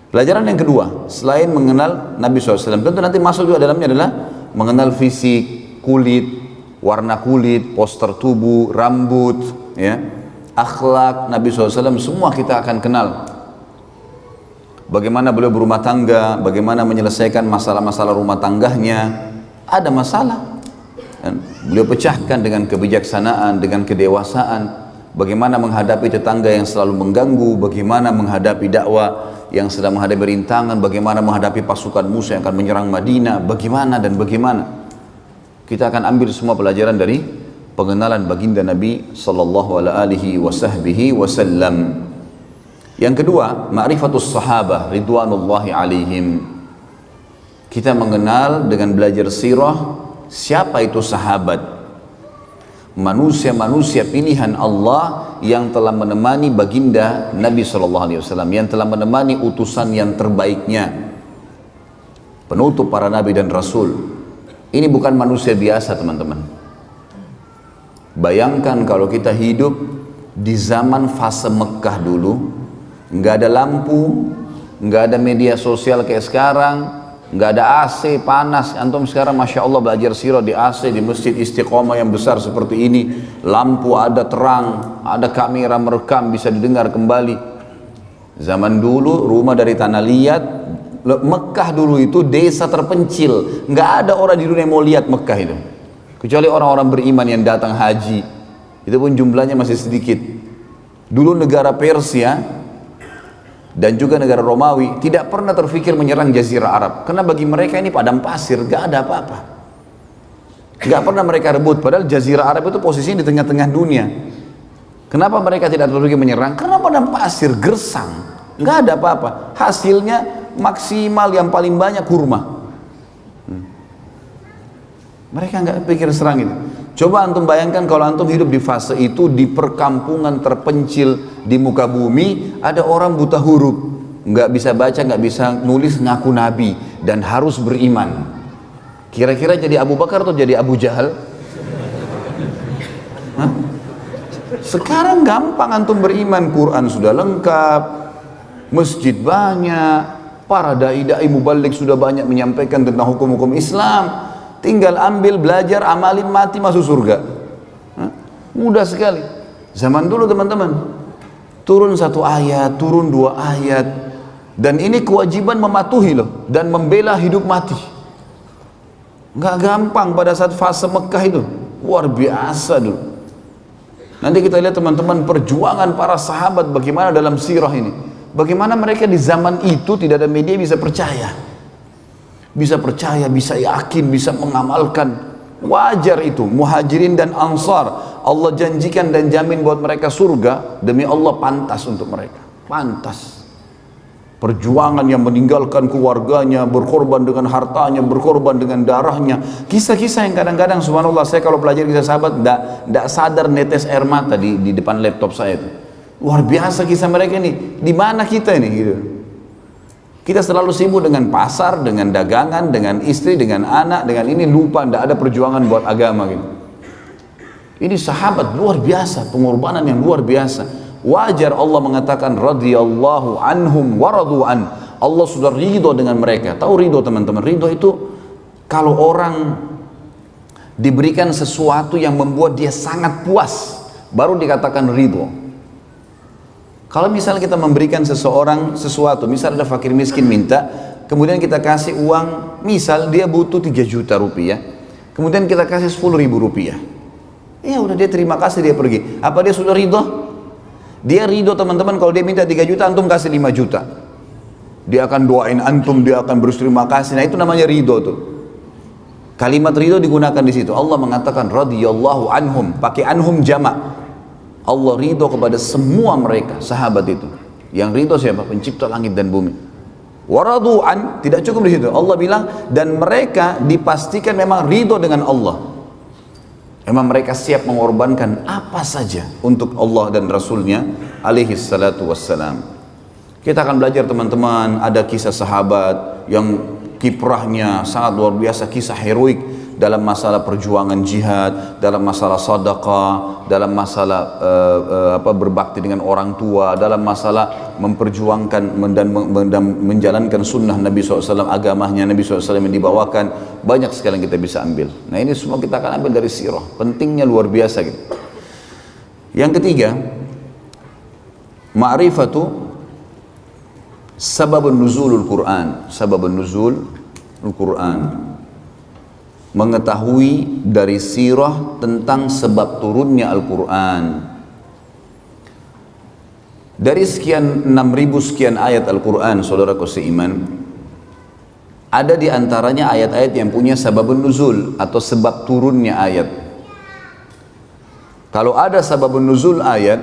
Pelajaran yang kedua, selain mengenal Nabi SAW, tentu nanti masuk juga dalamnya adalah mengenal fisik, kulit, warna kulit, postur tubuh, rambut, ya, akhlak Nabi SAW, semua kita akan kenal. Bagaimana beliau berumah tangga, bagaimana menyelesaikan masalah-masalah rumah tangganya. Ada masalah, beliau pecahkan dengan kebijaksanaan, dengan kedewasaan. Bagaimana menghadapi tetangga yang selalu mengganggu, bagaimana menghadapi dakwah yang sedang menghadapi rintangan, bagaimana menghadapi pasukan musuh yang akan menyerang Madinah, bagaimana dan bagaimana. Kita akan ambil semua pelajaran dari pengenalan baginda Nabi sallallahu alaihi wasallam. Yang kedua, ma'rifatus sahabah ridwanullahi alaihim. Kita mengenal dengan belajar sirah siapa itu sahabat. Manusia-manusia pilihan Allah yang telah menemani baginda Nabi SAW, yang telah menemani utusan yang terbaiknya, penutup para nabi dan rasul. Ini bukan manusia biasa, teman-teman. Bayangkan kalau kita hidup di zaman fase Mekah dulu, nggak ada lampu, nggak ada media sosial kayak sekarang, nggak ada AC panas. Antum sekarang Masya Allah belajar sirah di AC di Masjid Istiqomah yang besar seperti ini, lampu ada, terang, ada kamera merekam, bisa didengar kembali. Zaman dulu rumah dari tanah liat, Mekah dulu itu desa terpencil, nggak ada orang di dunia yang mau lihat Mekah itu, kecuali orang-orang beriman yang datang haji, itu pun jumlahnya masih sedikit. Dulu negara Persia dan juga negara Romawi tidak pernah terfikir menyerang Jazirah Arab, karena bagi mereka ini padang pasir, gak ada apa-apa, gak pernah mereka rebut. Padahal Jazirah Arab itu posisinya di tengah-tengah dunia. Kenapa mereka tidak terfikir menyerang? Karena padang pasir, gersang, gak ada apa-apa. Hasilnya maksimal yang paling banyak kurma. Mereka gak pikir serang itu. Coba antum bayangkan kalau antum hidup di fase itu, di perkampungan terpencil di muka bumi, ada orang buta huruf, nggak bisa baca, nggak bisa nulis, ngaku nabi dan harus beriman. Kira-kira jadi Abu Bakar atau jadi Abu Jahal? Hah? Sekarang gampang antum beriman, Quran sudah lengkap, masjid banyak, para dai-dai mubalik sudah banyak menyampaikan tentang hukum-hukum Islam. Tinggal ambil, belajar, amalin, mati, masuk surga. Mudah sekali. Zaman dulu teman-teman, turun satu ayat, turun dua ayat, dan ini kewajiban mematuhi loh, dan membela hidup mati. Nggak gampang pada saat fase Mekah itu, luar biasa dulu. Nanti kita lihat teman-teman perjuangan para sahabat bagaimana dalam sirah ini, bagaimana mereka di zaman itu tidak ada media bisa percaya. Bisa percaya, bisa yakin, bisa mengamalkan. Wajar itu. Muhajirin dan Ansar, Allah janjikan dan jamin buat mereka surga. Demi Allah pantas untuk mereka. Pantas. Perjuangan yang meninggalkan keluarganya, berkorban dengan hartanya, berkorban dengan darahnya. Kisah-kisah yang kadang-kadang subhanallah, saya kalau belajar kisah sahabat tidak sadar netes air mata di depan laptop saya itu. Luar biasa kisah mereka ini. Di mana kita ini gitu. Kita selalu sibuk dengan pasar, dengan dagangan, dengan istri, dengan anak, dengan ini, lupa tidak ada perjuangan buat agama gitu. Ini sahabat luar biasa, pengorbanan yang luar biasa. Wajar Allah mengatakan radhiyallahu anhum wa radu'an. Allah sudah ridho dengan mereka. Tahu ridho teman-teman? Ridho itu kalau orang diberikan sesuatu yang membuat dia sangat puas, baru dikatakan ridho. Kalau misalnya kita memberikan seseorang sesuatu, misal ada fakir miskin minta, kemudian kita kasih uang, misal dia butuh 3 juta rupiah, kemudian kita kasih 10.000 rupiah, ya udah dia terima kasih, dia pergi. Apa dia sudah ridho? Dia ridho teman-teman kalau dia minta 3 juta, antum kasih 5 juta. Dia akan doain antum, dia akan berterima kasih. Nah itu namanya ridho tuh. Kalimat ridho digunakan di situ. Allah mengatakan radhiyallahu anhum, pakai anhum jamak. Allah ridho kepada semua mereka, sahabat itu. Yang ridho siapa? Pencipta langit dan bumi. Waradu'an, tidak cukup di situ. Allah bilang, dan mereka dipastikan memang ridho dengan Allah. Memang mereka siap mengorbankan apa saja untuk Allah dan Rasulnya alaihi salatu wassalam. Kita akan belajar teman-teman, ada kisah sahabat yang kiprahnya sangat luar biasa, kisah heroik dalam masalah perjuangan jihad, dalam masalah sedekah, dalam masalah berbakti dengan orang tua, dalam masalah memperjuangkan dan menjalankan sunnah Nabi SAW, agamanya Nabi SAW yang dibawakan. Banyak sekali yang kita bisa ambil. Nah ini semua kita akan ambil dari sirah. Pentingnya luar biasa gitu. Yang ketiga, ma'rifatu sababun nuzulul Quran. Sababun nuzulul Quran, mengetahui dari sirah tentang sebab turunnya Al-Quran. Dari sekian 6.000 sekian ayat Al-Quran, saudaraku seiman, ada di antaranya ayat-ayat yang punya sababun nuzul atau sebab turunnya ayat. Kalau ada sababun nuzul ayat,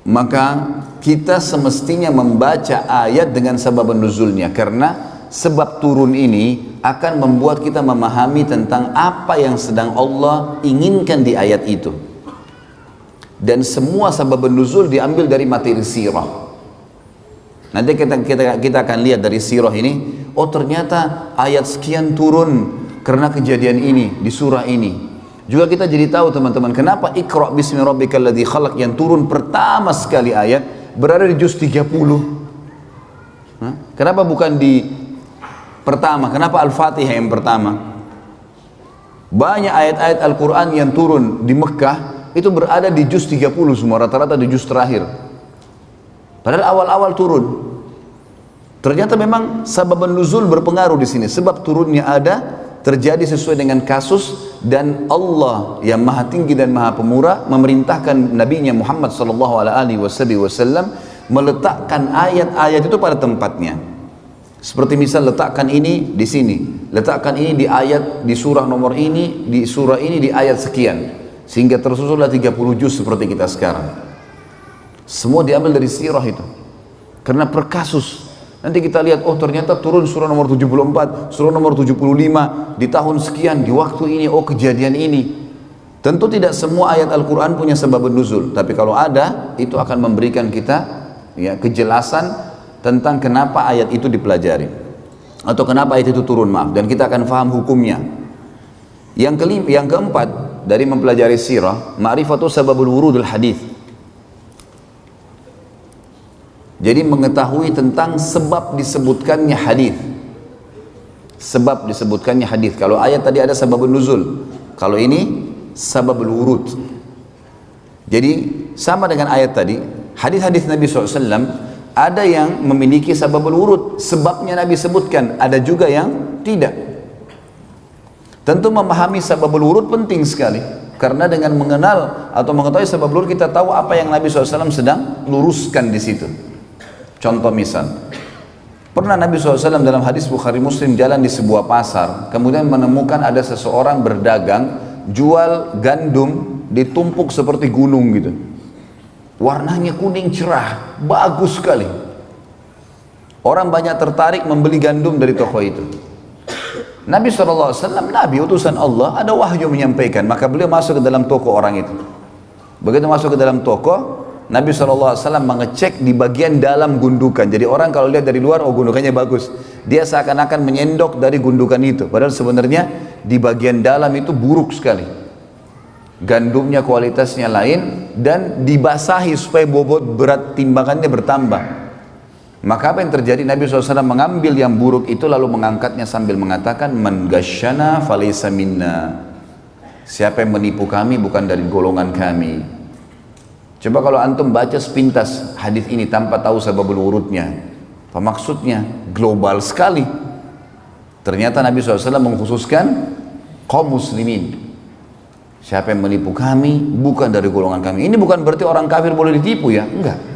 maka kita semestinya membaca ayat dengan sababun nuzulnya, karena sebab turun ini akan membuat kita memahami tentang apa yang sedang Allah inginkan di ayat itu. Dan semua sabab nuzul diambil dari materi sirah. Nanti kita akan lihat dari sirah ini, oh ternyata ayat sekian turun karena kejadian ini di surah ini. Juga kita jadi tahu teman-teman, kenapa Iqra bismi rabbikal ladzi khalaq yang turun pertama sekali ayat berada di juz 30. Kenapa bukan di pertama? Kenapa Al-Fatihah yang pertama? Banyak ayat-ayat Al-Quran yang turun di Mekah itu berada di juz 30 semua, rata-rata di juz terakhir. Padahal awal-awal turun. Ternyata memang sabab nuzul berpengaruh di sini. Sebab turunnya ada, terjadi sesuai dengan kasus, dan Allah yang maha tinggi dan maha pemurah memerintahkan Nabi-Nya Muhammad SAW meletakkan ayat-ayat itu pada tempatnya. Seperti misal letakkan ini di sini, letakkan ini di ayat di surah nomor ini, di surah ini di ayat sekian, sehingga tersusunlah 30 juz seperti kita sekarang. Semua diambil dari sirah itu, karena per kasus. Nanti kita lihat, oh ternyata turun surah nomor 74, surah nomor 75 di tahun sekian, di waktu ini, oh kejadian ini. Tentu tidak semua ayat Al-Quran punya sebab nuzul, tapi kalau ada, itu akan memberikan kita ya kejelasan tentang kenapa ayat itu dipelajari, atau kenapa ayat itu turun, maaf, dan kita akan faham hukumnya. Yang keempat dari mempelajari sirah, ma'rifatu sababul wurudul hadis. Jadi mengetahui tentang sebab disebutkannya hadis. Sebab disebutkannya hadis. Kalau ayat tadi ada sababul nuzul, kalau ini sababul wurud. Jadi sama dengan ayat tadi, hadis-hadis Nabi SAW ada yang memiliki sababul wurud, sebabnya Nabi sebutkan, ada juga yang tidak. Tentu memahami sababul wurud penting sekali, karena dengan mengenal atau mengetahui sababul wurud kita tahu apa yang Nabi SAW sedang luruskan di situ. Contoh misal, pernah Nabi SAW dalam hadis Bukhari Muslim jalan di sebuah pasar, kemudian menemukan ada seseorang berdagang jual gandum ditumpuk seperti gunung gitu. Warnanya kuning cerah, bagus sekali. Orang banyak tertarik membeli gandum dari toko itu. Nabi SAW, Nabi utusan Allah, ada wahyu menyampaikan, maka beliau masuk ke dalam toko orang itu. Begitu masuk ke dalam toko, Nabi SAW mengecek di bagian dalam gundukan. Jadi orang kalau lihat dari luar, oh gundukannya bagus, dia seakan-akan menyendok dari gundukan itu, padahal sebenarnya di bagian dalam itu buruk sekali. Gandumnya kualitasnya lain, dan dibasahi supaya bobot berat timbangannya bertambah. Maka apa yang terjadi? Nabi SAW mengambil yang buruk itu lalu mengangkatnya sambil mengatakan, man ghasyana falaysa minna. Siapa yang menipu kami bukan dari golongan kami. Coba kalau antum baca sepintas hadis ini tanpa tahu sababul wurudnya, apa maksudnya? Global sekali. Ternyata Nabi SAW mengkhususkan kaum muslimin. Siapa yang menipu kami bukan dari golongan kami. Ini bukan berarti orang kafir boleh ditipu ya, enggak.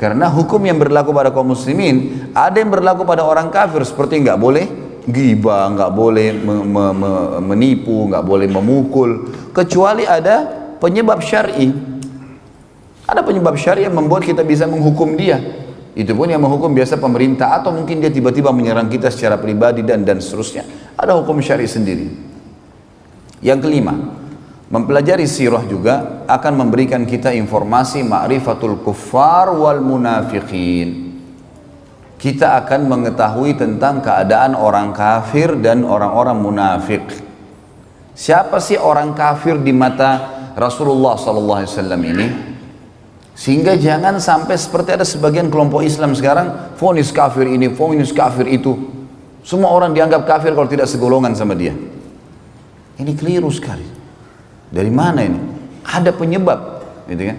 Karena hukum yang berlaku pada kaum muslimin ada yang berlaku pada orang kafir, seperti enggak boleh ghibah, enggak boleh menipu, enggak boleh memukul, kecuali ada penyebab syar'i. Ada penyebab syar'i yang membuat kita bisa menghukum dia. Itu pun yang menghukum biasa pemerintah, atau mungkin dia tiba-tiba menyerang kita secara pribadi dan seterusnya. Ada hukum syar'i sendiri. Yang kelima, mempelajari sirah juga akan memberikan kita informasi ma'rifatul kuffar wal munafiqin. kita akan mengetahui tentang keadaan orang kafir dan orang-orang munafik. Siapa sih orang kafir di mata Rasulullah SAW ini? Sehingga jangan sampai seperti ada sebagian kelompok Islam sekarang, vonis kafir ini, vonis kafir itu. Semua orang dianggap kafir kalau tidak segolongan sama dia. Ini keliru sekali. Dari mana ini? Ada penyebab, gitu kan?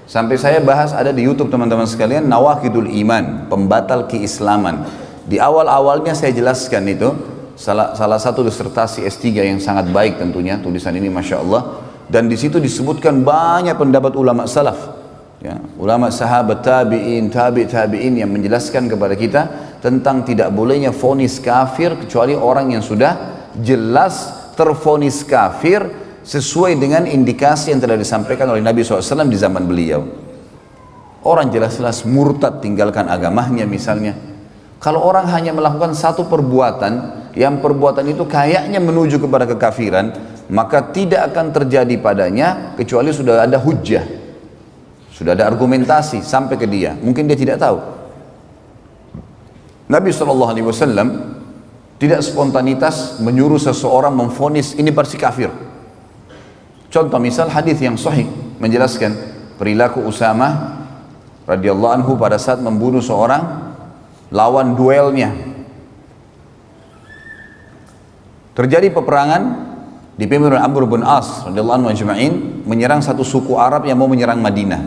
Sampai saya bahas ada di YouTube teman-teman sekalian, Nawaqidul Iman, pembatal keislaman. Di awal-awalnya saya jelaskan itu, salah satu disertasi S3 yang sangat baik tentunya, tulisan ini Masya Allah. Dan di situ disebutkan banyak pendapat ulama salaf, ya, ulama sahabat tabi'in, tabi'in yang menjelaskan kepada kita tentang tidak bolehnya vonis kafir kecuali orang yang sudah jelas tervonis kafir sesuai dengan indikasi yang telah disampaikan oleh Nabi SAW di zaman beliau. Orang jelas-jelas murtad tinggalkan agamanya misalnya. Kalau orang hanya melakukan satu perbuatan, yang perbuatan itu kayaknya menuju kepada kekafiran, maka tidak akan terjadi padanya kecuali sudah ada hujjah, sudah ada argumentasi sampai ke dia. Mungkin dia tidak tahu. Nabi SAW tidak spontanitas menyuruh seseorang memvonis ini pasti kafir. Contoh misal hadis yang sahih menjelaskan perilaku Usamah radhiyallahu anhu pada saat membunuh seorang lawan duelnya. Terjadi peperangan dipimpin oleh Amr bin As radhiyallahu anhu ajma'in menyerang satu suku Arab yang mau menyerang Madinah.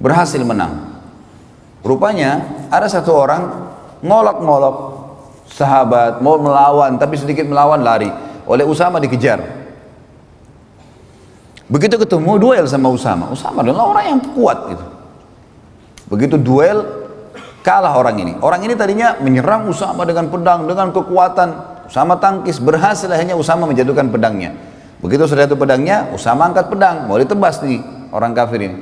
Berhasil menang. Rupanya ada satu orang ngolok-ngolok sahabat mau melawan tapi sedikit melawan lari. Oleh Usamah dikejar. Begitu ketemu duel sama Usamah adalah orang yang kuat gitu. Begitu duel kalah orang ini. Orang ini tadinya menyerang Usamah dengan pedang, dengan kekuatan. Usamah tangkis, berhasil akhirnya Usamah menjatuhkan pedangnya. Begitu sudah jatuh pedangnya, Usamah angkat pedang, mau ditebas nih orang kafir ini.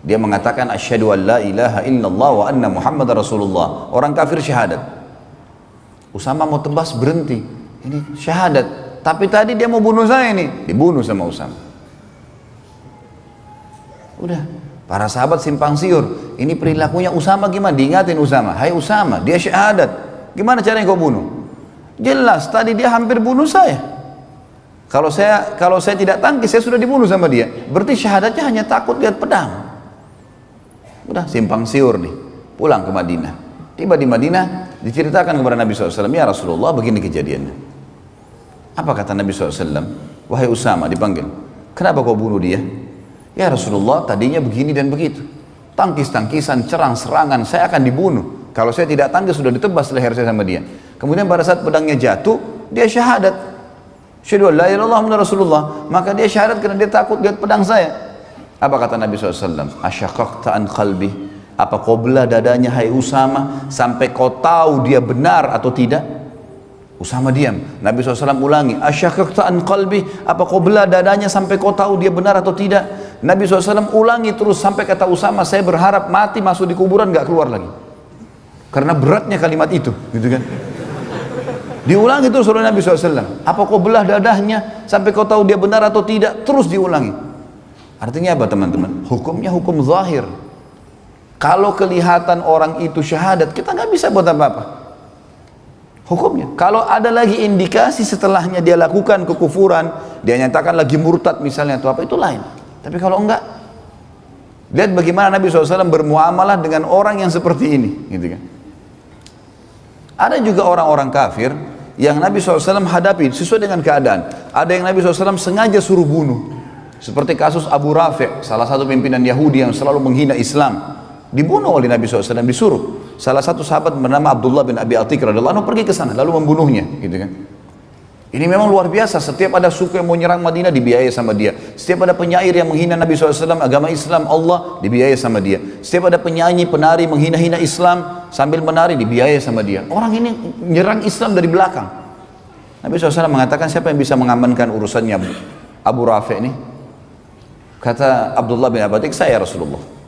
Dia mengatakan asyhadu an la ilaha illallah wa anna Muhammadar Rasulullah. Orang kafir syahadat. Usamah mau tebas berhenti. Ini syahadat. Tapi tadi dia mau bunuh saya ini, dibunuh sama Usamah. Udah, para sahabat simpang siur. Ini perilakunya Usamah gimana? Diingatin Usamah, hai Usamah, dia syahadat. Gimana caranya kau bunuh? Jelas tadi dia hampir bunuh saya. Kalau saya tidak tangkis, saya sudah dibunuh sama dia. Berarti syahadatnya hanya takut lihat pedang. Udah simpang siur nih, pulang ke Madinah. Tiba di Madinah, diceritakan kepada Nabi SAW, ya Rasulullah begini kejadiannya. Apa kata Nabi SAW? Wahai Usamah, dipanggil. Kenapa kau bunuh dia? Ya Rasulullah, tadinya begini dan begitu. Tangkis-tangkisan, serang-serangan, saya akan dibunuh. Kalau saya tidak tangkis, sudah ditebas leher saya sama dia. Kemudian pada saat pedangnya jatuh, dia syahadat. Asyhadu an la ilaha illallah Muhammadur Rasulullah. Maka dia syahadat karena dia takut lihat pedang saya. Apa kata Nabi SAW? Asyaqaqta an qalbi. Apa kau belah dadanya hai Usamah sampai kau tahu dia benar atau tidak? Usamah diam. Nabi SAW ulangi, asyaqaqta an qalbi, apa kau belah dadanya sampai kau tahu dia benar atau tidak? Nabi SAW ulangi terus sampai kata Usamah, saya berharap mati masuk di kuburan gak keluar lagi. Karena beratnya kalimat itu, gitu kan? Diulangi terus oleh Nabi SAW. Apa kau belah dadahnya sampai kau tahu dia benar atau tidak? Terus diulangi. Artinya apa teman-teman? Hukumnya hukum zahir. Kalau kelihatan orang itu syahadat, kita gak bisa buat apa-apa. Hukumnya. Kalau ada lagi indikasi setelahnya dia lakukan kekufuran, dia nyatakan lagi murtad misalnya atau apa, itu lain. Tapi kalau enggak, lihat bagaimana Nabi SAW bermuamalah dengan orang yang seperti ini, gitu kan? Ada juga orang-orang kafir yang Nabi SAW hadapi sesuai dengan keadaan. Ada yang Nabi SAW sengaja suruh bunuh, seperti kasus Abu Rafi', salah satu pimpinan Yahudi yang selalu menghina Islam, dibunuh oleh Nabi SAW, disuruh. Salah satu sahabat bernama Abdullah bin Abi Atik radhiyallahu anhu pergi ke sana lalu membunuhnya, gitu kan. Ini memang luar biasa. Setiap ada suku yang mau nyerang Madinah dibiayai sama dia. Setiap ada penyair yang menghina Nabi SAW, agama Islam, Allah, dibiayai sama dia. Setiap ada penyanyi, penari menghina-hina Islam sambil menari dibiayai sama dia. Orang ini nyerang Islam dari belakang. Nabi SAW mengatakan, siapa yang bisa mengamankan urusannya Abu Rafi' ini? Kata Abdullah bin Abi Atik, saya Rasulullah.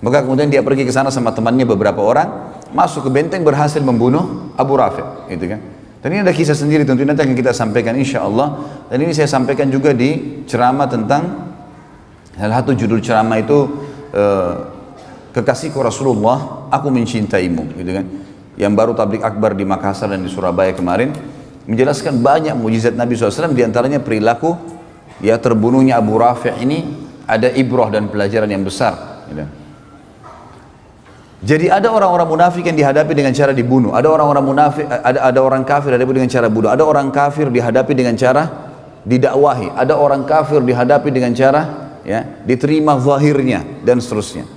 Maka kemudian dia pergi ke sana sama temannya beberapa orang, masuk ke benteng, berhasil membunuh Abu Rafi', gitu kan. Dan ini ada kisah sendiri tentunya nanti akan kita sampaikan insya Allah. Dan ini saya sampaikan juga di ceramah tentang salah satu judul ceramah itu kekasihku Rasulullah, aku mencintaimu, gitu kan. Yang baru tablik akbar di Makassar dan di Surabaya kemarin, menjelaskan banyak mujizat Nabi SAW, diantaranya perilaku, ya terbunuhnya Abu Rafi' ini ada ibrah dan pelajaran yang besar, gitu. Jadi ada orang-orang munafik yang dihadapi dengan cara dibunuh, ada orang-orang munafik, ada orang kafir dihadapi dengan cara bunuh, ada orang kafir dihadapi dengan cara didakwahi, ada orang kafir dihadapi dengan cara ya diterima zahirnya dan seterusnya.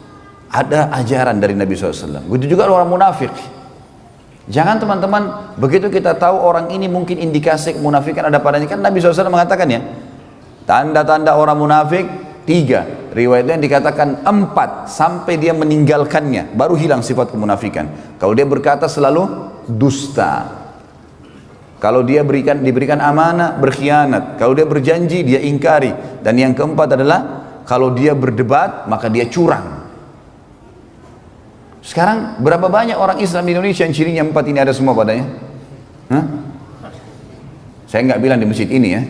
Ada ajaran dari Nabi SAW. Begitu juga orang munafik. Jangan teman-teman, begitu kita tahu orang ini mungkin indikasi kemunafikan ada padanya, kan Nabi SAW mengatakan ya, tanda-tanda orang munafik 3, riwayatnya dikatakan 4, sampai dia meninggalkannya baru hilang sifat kemunafikan. Kalau dia berkata selalu dusta, kalau dia diberikan amanah berkhianat, kalau dia berjanji dia ingkari, dan yang keempat adalah kalau dia berdebat maka dia curang. Sekarang berapa banyak orang Islam di Indonesia yang cirinya 4 ini ada semua padanya? Hah? Saya nggak bilang di masjid ini ya,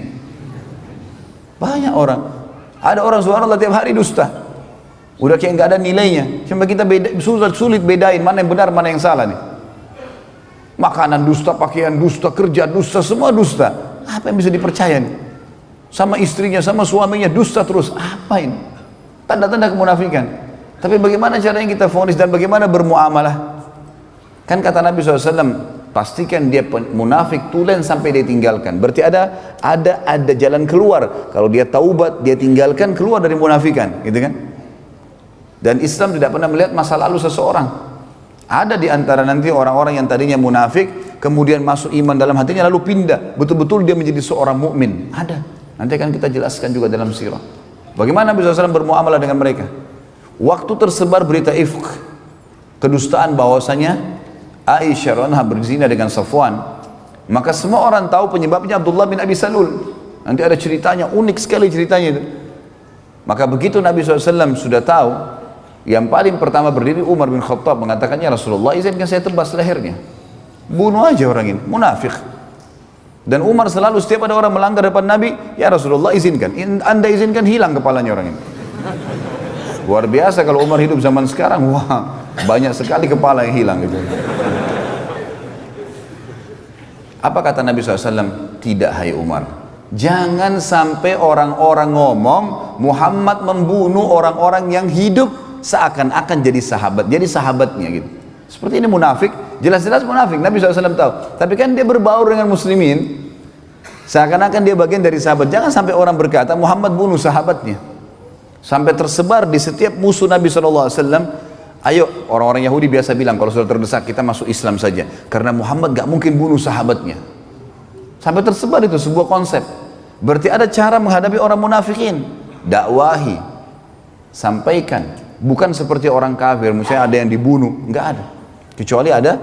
banyak orang. Ada orang subhanallah tiap hari dusta, udah kayak nggak ada nilainya. Cuma kita sulit bedain mana yang benar mana yang salah nih. Makanan dusta, pakaian dusta, kerja dusta, semua dusta. Apa yang bisa dipercaya nih? Sama istrinya, sama suaminya dusta terus. Apa ini? Tanda-tanda kemunafikan. Tapi bagaimana caranya kita vonis dan bagaimana bermuamalah? Kan kata Nabi SAW, pastikan dia munafik tulen sampai dia tinggalkan. Berarti ada jalan keluar. Kalau dia taubat, dia tinggalkan, keluar dari munafikan, gitu kan? Dan Islam tidak pernah melihat masa lalu seseorang. Ada di antara nanti orang-orang yang tadinya munafik, kemudian masuk iman dalam hatinya lalu pindah, betul-betul dia menjadi seorang mukmin. Ada. Nanti akan kita jelaskan juga dalam sirah. Bagaimana Nabi SAW bermuamalah dengan mereka? Waktu tersebar berita ifk, kedustaan bahwasanya Aisyah radhiyallahu anha berzina dengan Safwan, maka semua orang tahu penyebabnya Abdullah bin Abi Salul. Nanti ada ceritanya, unik sekali ceritanya itu. Maka begitu Nabi SAW sudah tahu, yang paling pertama berdiri Umar bin Khattab mengatakannya, Rasulullah izinkan saya tebas lehernya, bunuh aja orang ini, munafik. Dan Umar selalu setiap ada orang melanggar depan Nabi, ya Rasulullah izinkan, anda izinkan hilang kepalanya orang ini. Luar biasa kalau Umar hidup zaman sekarang, wah banyak sekali kepala yang hilang gitu. Apa kata Nabi SAW? Tidak, hai Umar, jangan sampai orang-orang ngomong Muhammad membunuh orang-orang yang hidup seakan-akan jadi sahabatnya gitu. Seperti ini munafik, jelas-jelas munafik, Nabi SAW tahu. Tapi kan dia berbaur dengan muslimin, seakan-akan dia bagian dari sahabat. Jangan sampai orang berkata Muhammad bunuh sahabatnya. Sampai tersebar di setiap musuh Nabi SAW. Ayo, orang-orang Yahudi biasa bilang kalau sudah terdesak kita masuk Islam saja, karena Muhammad gak mungkin bunuh sahabatnya. Sampai tersebar itu sebuah konsep. Berarti ada cara menghadapi orang munafikin. Dakwahi, sampaikan. Bukan seperti orang kafir, misalnya ada yang dibunuh, nggak ada. Kecuali ada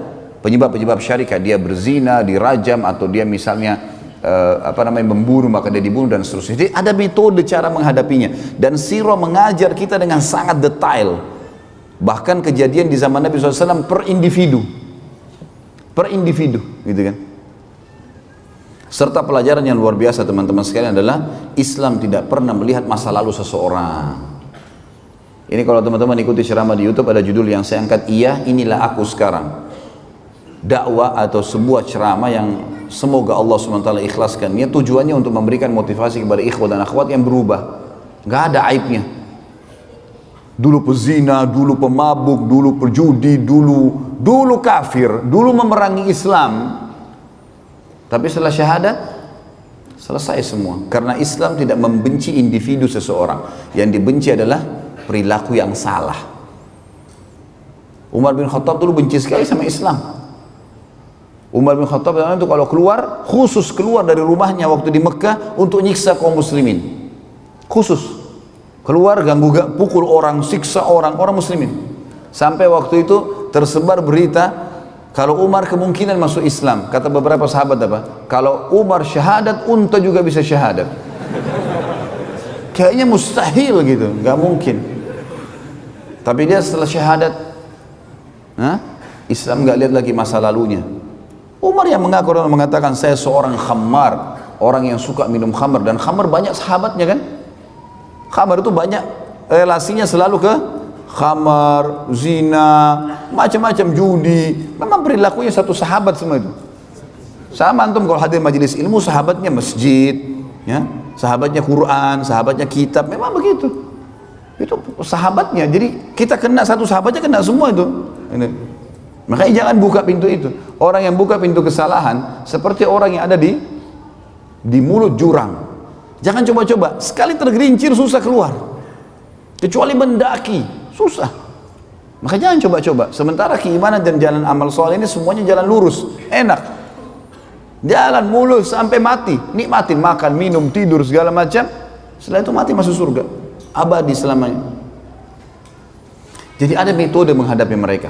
penyebab-penyebab syarikat, dia berzina, dirajam, atau dia misalnya membunuh, maka dia dibunuh dan seterusnya. Jadi ada metode cara menghadapinya, dan sirah mengajar kita dengan sangat detail. Bahkan kejadian di zaman Nabi SAW per individu, gitu kan. Serta pelajaran yang luar biasa teman-teman sekalian adalah Islam tidak pernah melihat masa lalu seseorang. Ini kalau teman-teman ikuti ceramah di YouTube ada judul yang saya angkat, iya inilah aku sekarang. Dakwah atau sebuah ceramah yang semoga Allah SWT ikhlaskannya, tujuannya untuk memberikan motivasi kepada ikhwat dan akhwat yang berubah. Gak ada aibnya. Dulu pezina, dulu pemabuk, dulu perjudi, dulu kafir, dulu memerangi Islam. Tapi setelah syahadat selesai semua. Karena Islam tidak membenci individu seseorang. Yang dibenci adalah perilaku yang salah. Umar bin Khattab dulu benci sekali sama Islam. Umar bin Khattab itu kalau keluar, khusus keluar dari rumahnya waktu di Mekah untuk nyiksa kaum muslimin. Khusus keluar, ganggu, pukul orang, siksa orang muslimin. Sampai waktu itu tersebar berita kalau Umar kemungkinan masuk Islam. Kata beberapa sahabat apa? Kalau Umar syahadat, unta juga bisa syahadat. Kayaknya mustahil gitu, nggak mungkin. Tapi dia setelah syahadat, Islam nggak lihat lagi masa lalunya. Umar yang mengaku dan mengatakan saya seorang khamar, orang yang suka minum khamar, dan khamar banyak sahabatnya kan. Khamar itu banyak relasinya selalu ke khamar, zina, macam-macam judi. Memang perilakunya satu sahabat semua itu. Sama antum kalau hadir majelis ilmu, sahabatnya masjid, ya, sahabatnya Quran, sahabatnya kitab, memang begitu. Itu sahabatnya. Jadi kita kena satu sahabatnya, kena semua itu. Ini. Makanya jangan buka pintu itu. Orang yang buka pintu kesalahan seperti orang yang ada di mulut jurang. Jangan coba-coba. Sekali tergerincir susah keluar. Kecuali mendaki, susah. Maka jangan coba-coba. Sementara keimanan dan jalan amal soleh ini semuanya jalan lurus, enak. Jalan mulus sampai mati, nikmatin makan, minum, tidur segala macam. Setelah itu mati masuk surga, abadi selamanya. Jadi ada metode menghadapi mereka.